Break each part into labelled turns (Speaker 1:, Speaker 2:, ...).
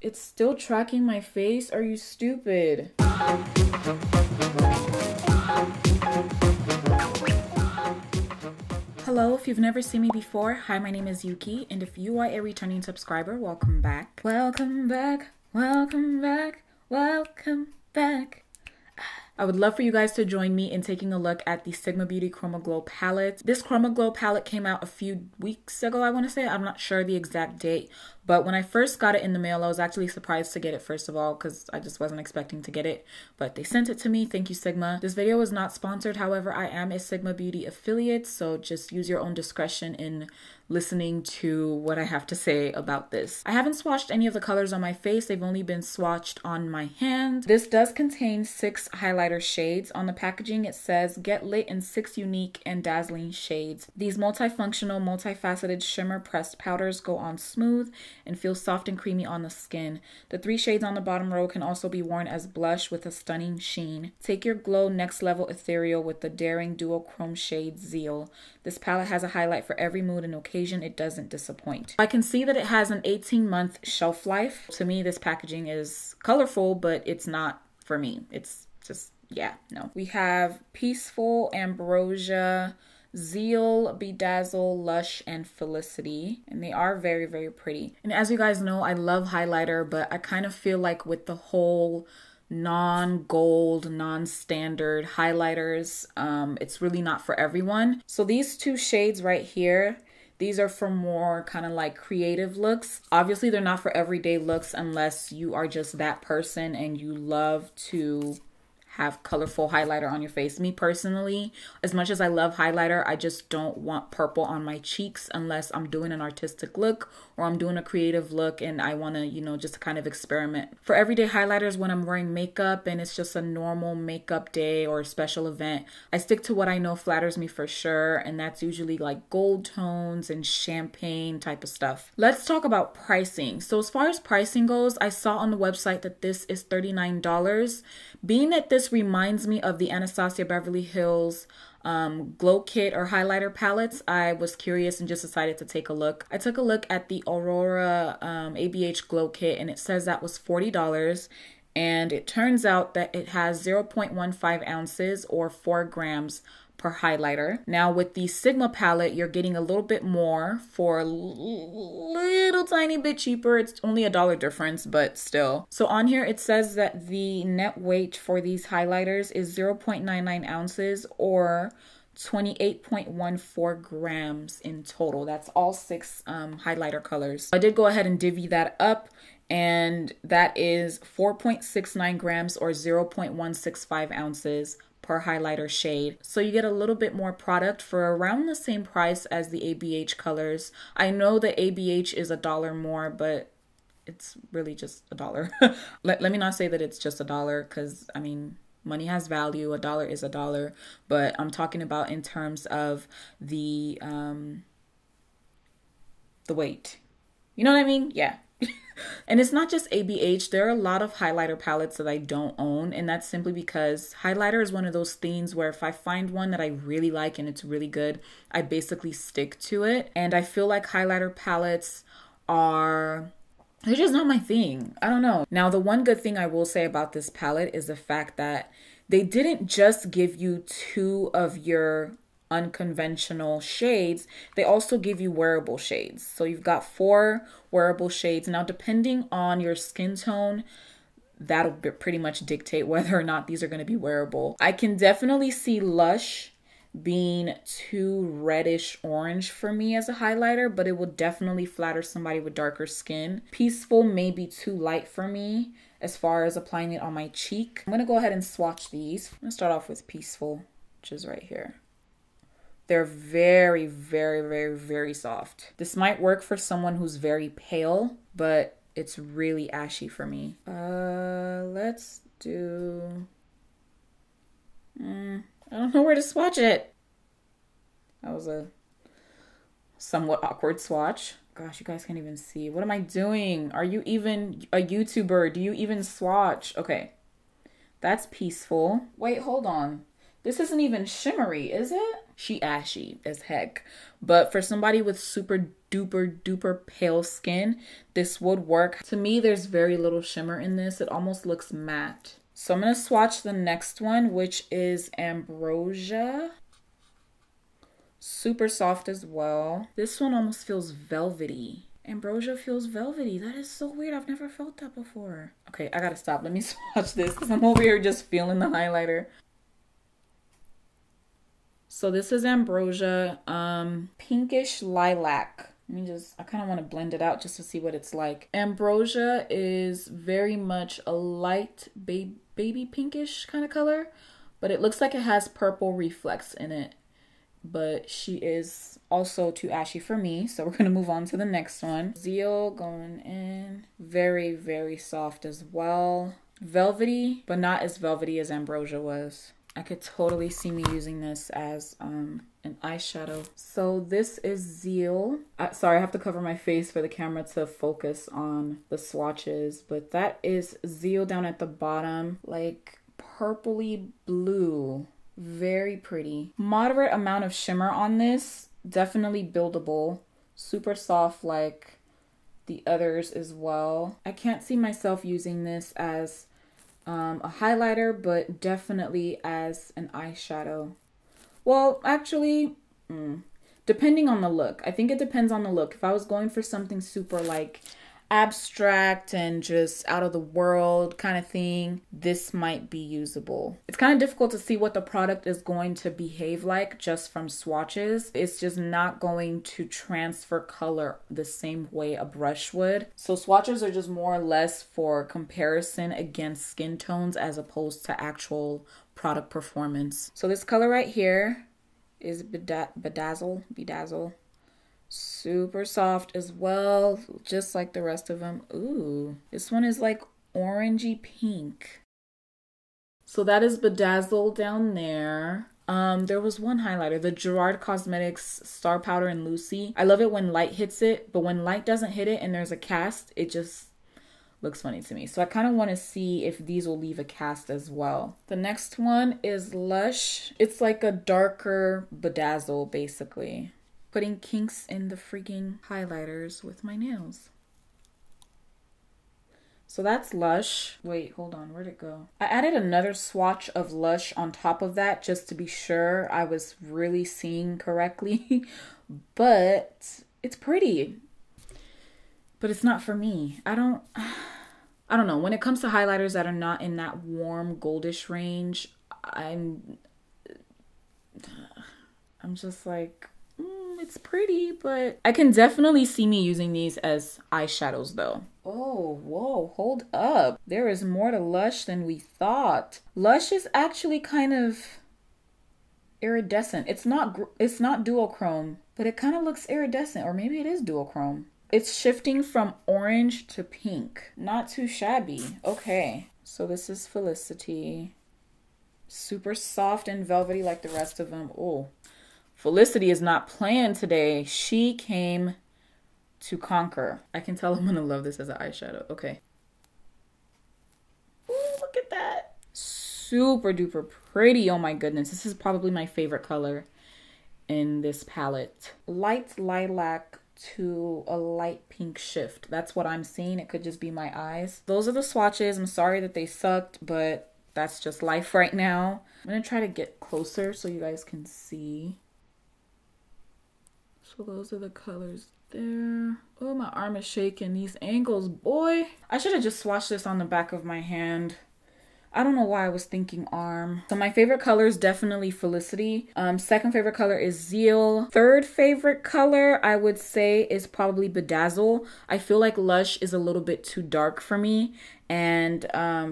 Speaker 1: It's still tracking my face? Are you stupid? Hello, if you've never seen me before, hi, my name is Youkeyy, and if you are a returning subscriber, welcome back. Welcome back, welcome back, welcome back. I would love for you guys to join me in taking a look at the Sigma Beauty Chromaglow Palette. This Chromaglow Palette came out a few weeks ago, I want to say. I'm not sure the exact date, but when I first got it in the mail, I was actually surprised to get it, first of all, because I just wasn't expecting to get it, but they sent it to me. Thank you, Sigma. This video is not sponsored. However, I am a Sigma Beauty affiliate, so just use your own discretion in listening to what I have to say about this. I haven't swatched any of the colors on my face. They've only been swatched on my hand. This does contain 6 highlighter shades. On the packaging, it says, get lit in 6 unique and dazzling shades. These multifunctional, multifaceted shimmer pressed powders go on smooth and feel soft and creamy on the skin. The 3 shades on the bottom row can also be worn as blush with a stunning sheen. Take your glow next level ethereal with the daring duochrome shade Zeal. This palette has a highlight for every mood and occasion. It doesn't disappoint. I can see that it has an 18-month shelf life. To me, this packaging is colorful, but it's not for me. It's just, yeah, no. We have Peaceful, Ambrosia, Zeal, Bedazzle, Lush, and Felicity. And they are very, very pretty. And as you guys know, I love highlighter, but I kind of feel like with the whole non-gold, non-standard highlighters, it's really not for everyone. So these 2 shades right here, these are for more kind of like creative looks. Obviously, they're not for everyday looks unless you are just that person and you love to have colorful highlighter on your face. Me personally, as much as I love highlighter, I just don't want purple on my cheeks unless I'm doing an artistic look or I'm doing a creative look and I want to, you know, just kind of experiment. For everyday highlighters, when I'm wearing makeup and it's just a normal makeup day or a special event, I stick to what I know flatters me for sure, and that's usually like gold tones and champagne type of stuff. Let's talk about pricing. So as far as pricing goes, I saw on the website that this is $39. Being that this reminds me of the Anastasia Beverly Hills glow kit or highlighter palettes, I was curious and just decided to take a look. I took a look at the Aurora ABH glow kit and it says that was $40, and it turns out that it has 0.15 ounces or 4 grams per highlighter. Now with the Sigma palette, you're getting a little bit more for a little tiny bit cheaper. It's only $1 difference, but still. So on here, it says that the net weight for these highlighters is 0.99 ounces or 28.14 grams in total. That's all 6 highlighter colors. I did go ahead and divvy that up, and that is 4.69 grams or 0.165 ounces per highlighter shade. So you get a little bit more product for around the same price as the ABH colors. I know the ABH is $1 more, but it's really just $1. Let me not say that it's just $1, because I mean, money has value. $1 is $1, but I'm talking about in terms of the weight. You know what I mean? Yeah. And it's not just ABH. There are a lot of highlighter palettes that I don't own, and that's simply because highlighter is one of those things where if I find one that I really like and it's really good, I basically stick to it. And I feel like highlighter palettes they're just not my thing. I don't know. Now, the one good thing I will say about this palette is the fact that they didn't just give you 2 of your unconventional shades, they also give you wearable shades. So you've got 4 wearable shades. Now, depending on your skin tone, that'll pretty much dictate whether or not these are going to be wearable. I can definitely see Lush being too reddish orange for me as a highlighter, but it will definitely flatter somebody with darker skin. Peaceful may be too light for me as far as applying it on my cheek. I'm going to go ahead and swatch these. I'm going to start off with Peaceful, which is right here. They're very, very, very, very soft. This might work for someone who's very pale, but it's really ashy for me. Let's do... I don't know where to swatch it. That was a somewhat awkward swatch. Gosh, you guys can't even see. What am I doing? Are you even a YouTuber? Do you even swatch? Okay, that's Peaceful. Wait, hold on. This isn't even shimmery, is it? She ashy as heck. But for somebody with super duper pale skin, this would work. To me, there's very little shimmer in this. It almost looks matte. So I'm going to swatch the next one, which is Ambrosia. Super soft as well. This one almost feels velvety. Ambrosia feels velvety. That is so weird. I've never felt that before. Okay, I gotta stop. Let me swatch this because I'm over here just feeling the highlighter. So this is Ambrosia, pinkish lilac. Let me just, I kind of want to blend it out just to see what it's like. Ambrosia is very much a light baby pinkish kind of color, but it looks like it has purple reflex in it. But she is also too ashy for me, so we're gonna move on to the next one. Zeal going in, very soft as well. Velvety, but not as velvety as Ambrosia was. I could totally see me using this as an eyeshadow. So this is Zeal. Sorry, I have to cover my face for the camera to focus on the swatches, but that is Zeal down at the bottom, like purpley blue. Very pretty. Moderate amount of shimmer on this. Definitely buildable. Super soft like the others as well. I can't see myself using this as a highlighter, but definitely as an eyeshadow. Well, actually, depending on the look. I think it depends on the look. If I was going for something super like abstract and just out of the world kind of thing, this might be usable. It's kind of difficult to see what the product is going to behave like just from swatches. It's just not going to transfer color the same way a brush would. So swatches are just more or less for comparison against skin tones as opposed to actual product performance. So this color right here is Bedazzle. Super soft as well, just like the rest of them. Ooh, this one is like orangey pink. So that is Bedazzle down there. There was one highlighter, the Gerard Cosmetics Star Powder and Lucy. I love it when light hits it, but when light doesn't hit it and there's a cast, it just looks funny to me. So I kind of want to see if these will leave a cast as well. The next one is Lush. It's like a darker Bedazzle, basically. Putting kinks in the freaking highlighters with my nails. So that's Lush. Wait, hold on, where'd it go? I added another swatch of Lush on top of that just to be sure I was really seeing correctly. But it's pretty. But it's not for me. I don't know. When it comes to highlighters that are not in that warm goldish range, I'm just like, it's pretty, but I can definitely see me using these as eyeshadows though. Oh, whoa, hold up. There is more to Lush than we thought. Lush is actually kind of iridescent. It's not duochrome, but it kind of looks iridescent, or maybe it is duochrome. It's shifting from orange to pink. Not too shabby. Okay, so this is Felicity. Super soft and velvety like the rest of them. Oh. Felicity is not playing today. She came to conquer. I can tell I'm gonna love this as an eyeshadow. Okay. Ooh, look at that. Super duper pretty. Oh my goodness. This is probably my favorite color in this palette. Light lilac to a light pink shift. That's what I'm seeing. It could just be my eyes. Those are the swatches. I'm sorry that they sucked, but that's just life right now. I'm gonna try to get closer so you guys can see. So those are the colors there. Oh, my arm is shaking. These angles, boy. I should have just swatched this on the back of my hand. I don't know why I was thinking arm. So my favorite color is definitely Felicity. Second favorite color is Zeal. Third favorite color I would say is probably Bedazzle. I feel like Lush is a little bit too dark for me, and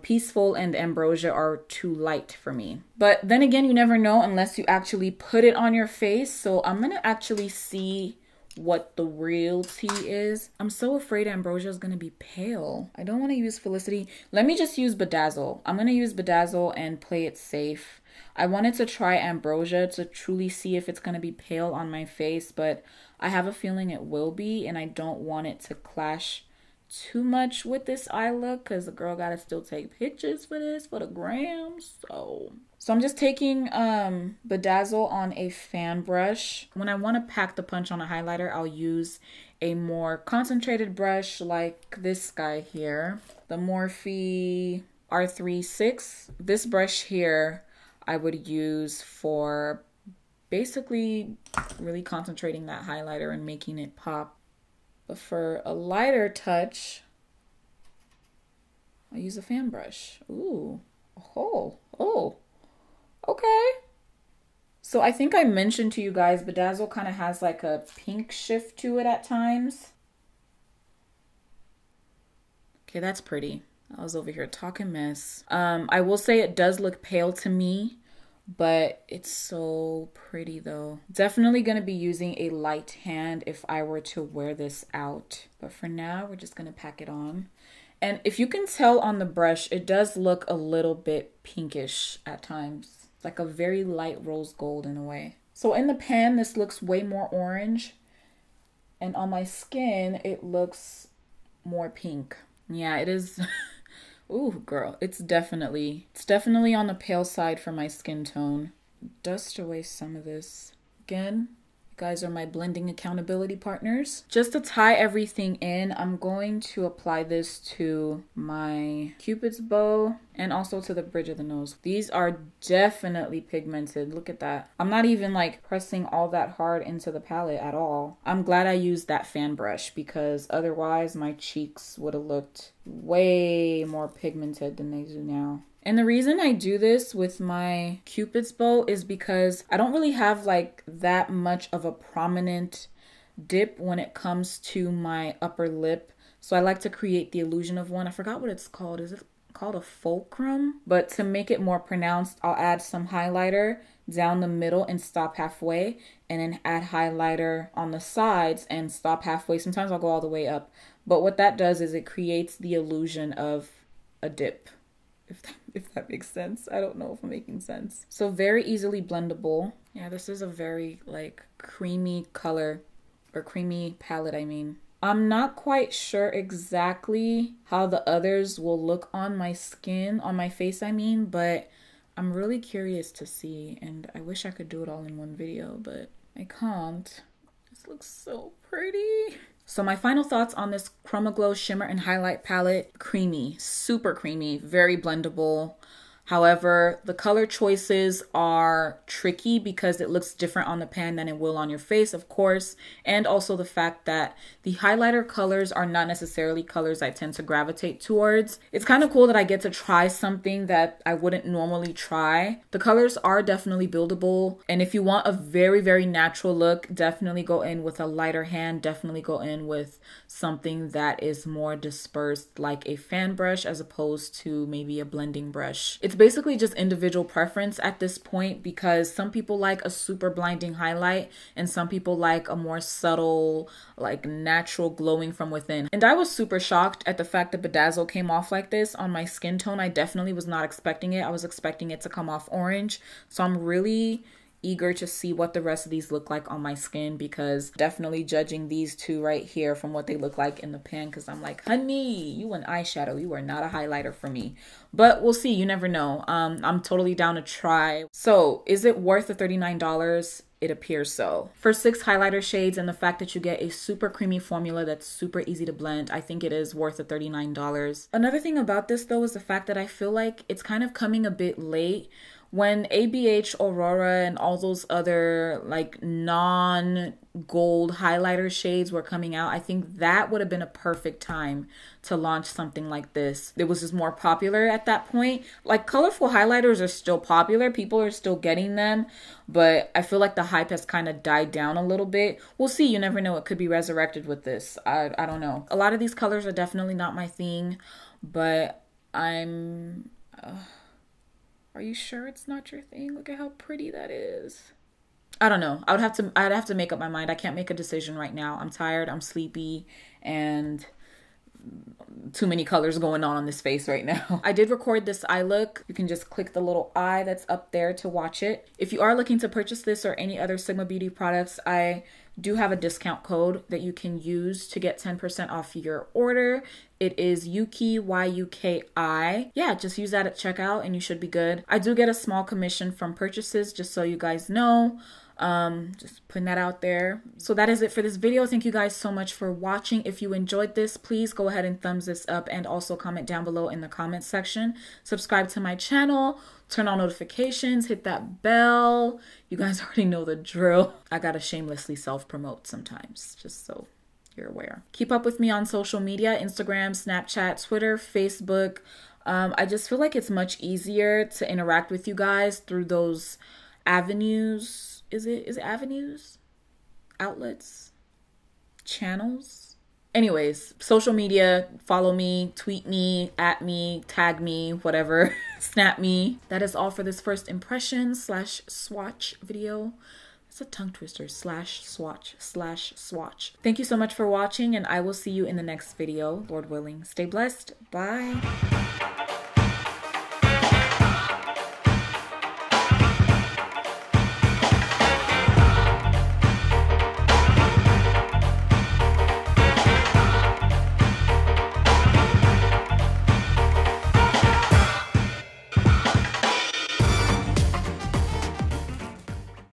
Speaker 1: Peaceful and Ambrosia are too light for me. But then again, you never know unless you actually put it on your face. So I'm gonna actually see what the real tea is. I'm so afraid Ambrosia is gonna be pale. I don't want to use Felicity. Let me just use Bedazzle. I'm gonna use Bedazzle and play it safe. I wanted to try Ambrosia to truly see if it's gonna be pale on my face, but I have a feeling it will be, and I don't want it to clash too much with this eye look because the girl gotta still take pictures for this for the gram. So So I'm just taking Bedazzle on a fan brush. When I want to pack the punch on a highlighter, I'll use a more concentrated brush like this guy here, the Morphe R36. This brush here I would use for basically really concentrating that highlighter and making it pop. But for a lighter touch, I'll use a fan brush. Ooh, oh. Okay. So I think I mentioned to you guys, Bedazzle kind of has like a pink shift to it at times. Okay, that's pretty. I was over here talking mess. I will say it does look pale to me, but it's so pretty though. Definitely gonna be using a light hand if I were to wear this out. But for now, we're just gonna pack it on. And if you can tell on the brush, it does look a little bit pinkish at times. Like a very light rose gold in a way. So in the pan, this looks way more orange. And on my skin, it looks more pink. Yeah, it is. Ooh, girl, it's definitely on the pale side for my skin tone. Dust away some of this. Again, you guys are my blending accountability partners. Just to tie everything in, I'm going to apply this to my Cupid's bow and also to the bridge of the nose. These are definitely pigmented. Look at that. I'm not even like pressing all that hard into the palette at all. I'm glad I used that fan brush because otherwise my cheeks would have looked way more pigmented than they do now. And the reason I do this with my Cupid's bow is because I don't really have like that much of a prominent dip when it comes to my upper lip. So I like to create the illusion of one. I forgot what it's called. Is it called a fulcrum? But to make it more pronounced, I'll add some highlighter down the middle and stop halfway, and then add highlighter on the sides and stop halfway. Sometimes I'll go all the way up. But what that does is it creates the illusion of a dip. If that makes sense. I don't know if I'm making sense. So very easily blendable. Yeah, this is a very like creamy color, or creamy palette, I mean. I'm not quite sure exactly how the others will look on my skin, on my face I mean, but I'm really curious to see, and I wish I could do it all in one video, but I can't. This looks so pretty. So my final thoughts on this Chromaglow Shimmer and Highlight Palette. Creamy, super creamy, very blendable. However, the color choices are tricky because it looks different on the pan than it will on your face, of course. And also the fact that the highlighter colors are not necessarily colors I tend to gravitate towards. It's kind of cool that I get to try something that I wouldn't normally try. The colors are definitely buildable. And if you want a very, very natural look, definitely go in with a lighter hand. Definitely go in with something that is more dispersed, like a fan brush as opposed to maybe a blending brush. It's basically just individual preference at this point, because some people like a super blinding highlight and some people like a more subtle, like natural glowing from within. And I was super shocked at the fact that Bedazzle came off like this on my skin tone. I definitely was not expecting it. I was expecting it to come off orange. So I'm really eager to see what the rest of these look like on my skin, because definitely judging these two right here from what they look like in the pan, because I'm like, honey, you an eyeshadow, you are not a highlighter for me. But we'll see, you never know. I'm totally down to try. So is it worth the $39? It appears so. For 6 highlighter shades and the fact that you get a super creamy formula that's super easy to blend, I think it is worth the $39. Another thing about this though is the fact that I feel like it's kind of coming a bit late. When ABH, Aurora, and all those other like non-gold highlighter shades were coming out, I think that would have been a perfect time to launch something like this. It was just more popular at that point. Like, colorful highlighters are still popular. People are still getting them, but I feel like the hype has kind of died down a little bit. We'll see. You never know. It could be resurrected with this. I don't know. A lot of these colors are definitely not my thing, but I'm... Are you sure it's not your thing? Look at how pretty that is. I don't know. I'd have to make up my mind. I can't make a decision right now. I'm tired, I'm sleepy, and too many colors going on this face right now. I did record this eye look. You can just click the little eye that's up there to watch it. If you are looking to purchase this or any other Sigma Beauty products, I do have a discount code that you can use to get 10% off your order. It is Youkeyy, Youkyi. Yeah, just use that at checkout and you should be good. I do get a small commission from purchases, just so you guys know. Just putting that out there. So that is it for this video. Thank you guys so much for watching. If you enjoyed this, please go ahead and thumbs this up and also comment down below in the comment section. Subscribe to my channel, turn on notifications, hit that bell. You guys already know the drill. I gotta shamelessly self-promote sometimes, just so you're aware. Keep up with me on social media, Instagram, Snapchat, Twitter, Facebook. I just feel like it's much easier to interact with you guys through those avenues. Is it avenues? Outlets? Channels? Anyways, social media, follow me, tweet me, at me, tag me, whatever, snap me. That is all for this first impression / swatch video. It's a tongue twister, /swatch. Thank you so much for watching, and I will see you in the next video, Lord willing. Stay blessed. Bye.